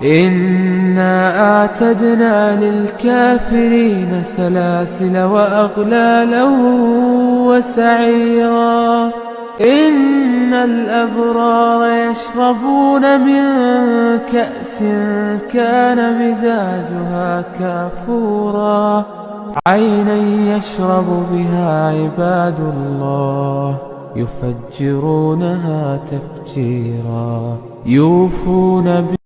إنا أعتدنا للكافرين سلاسل وأغلالا وسعيرا إن الأبرار يشربون من كأس كان مزاجها كافورا عينا يشرب بها عباد الله يفجرونها تفجيرا يوفون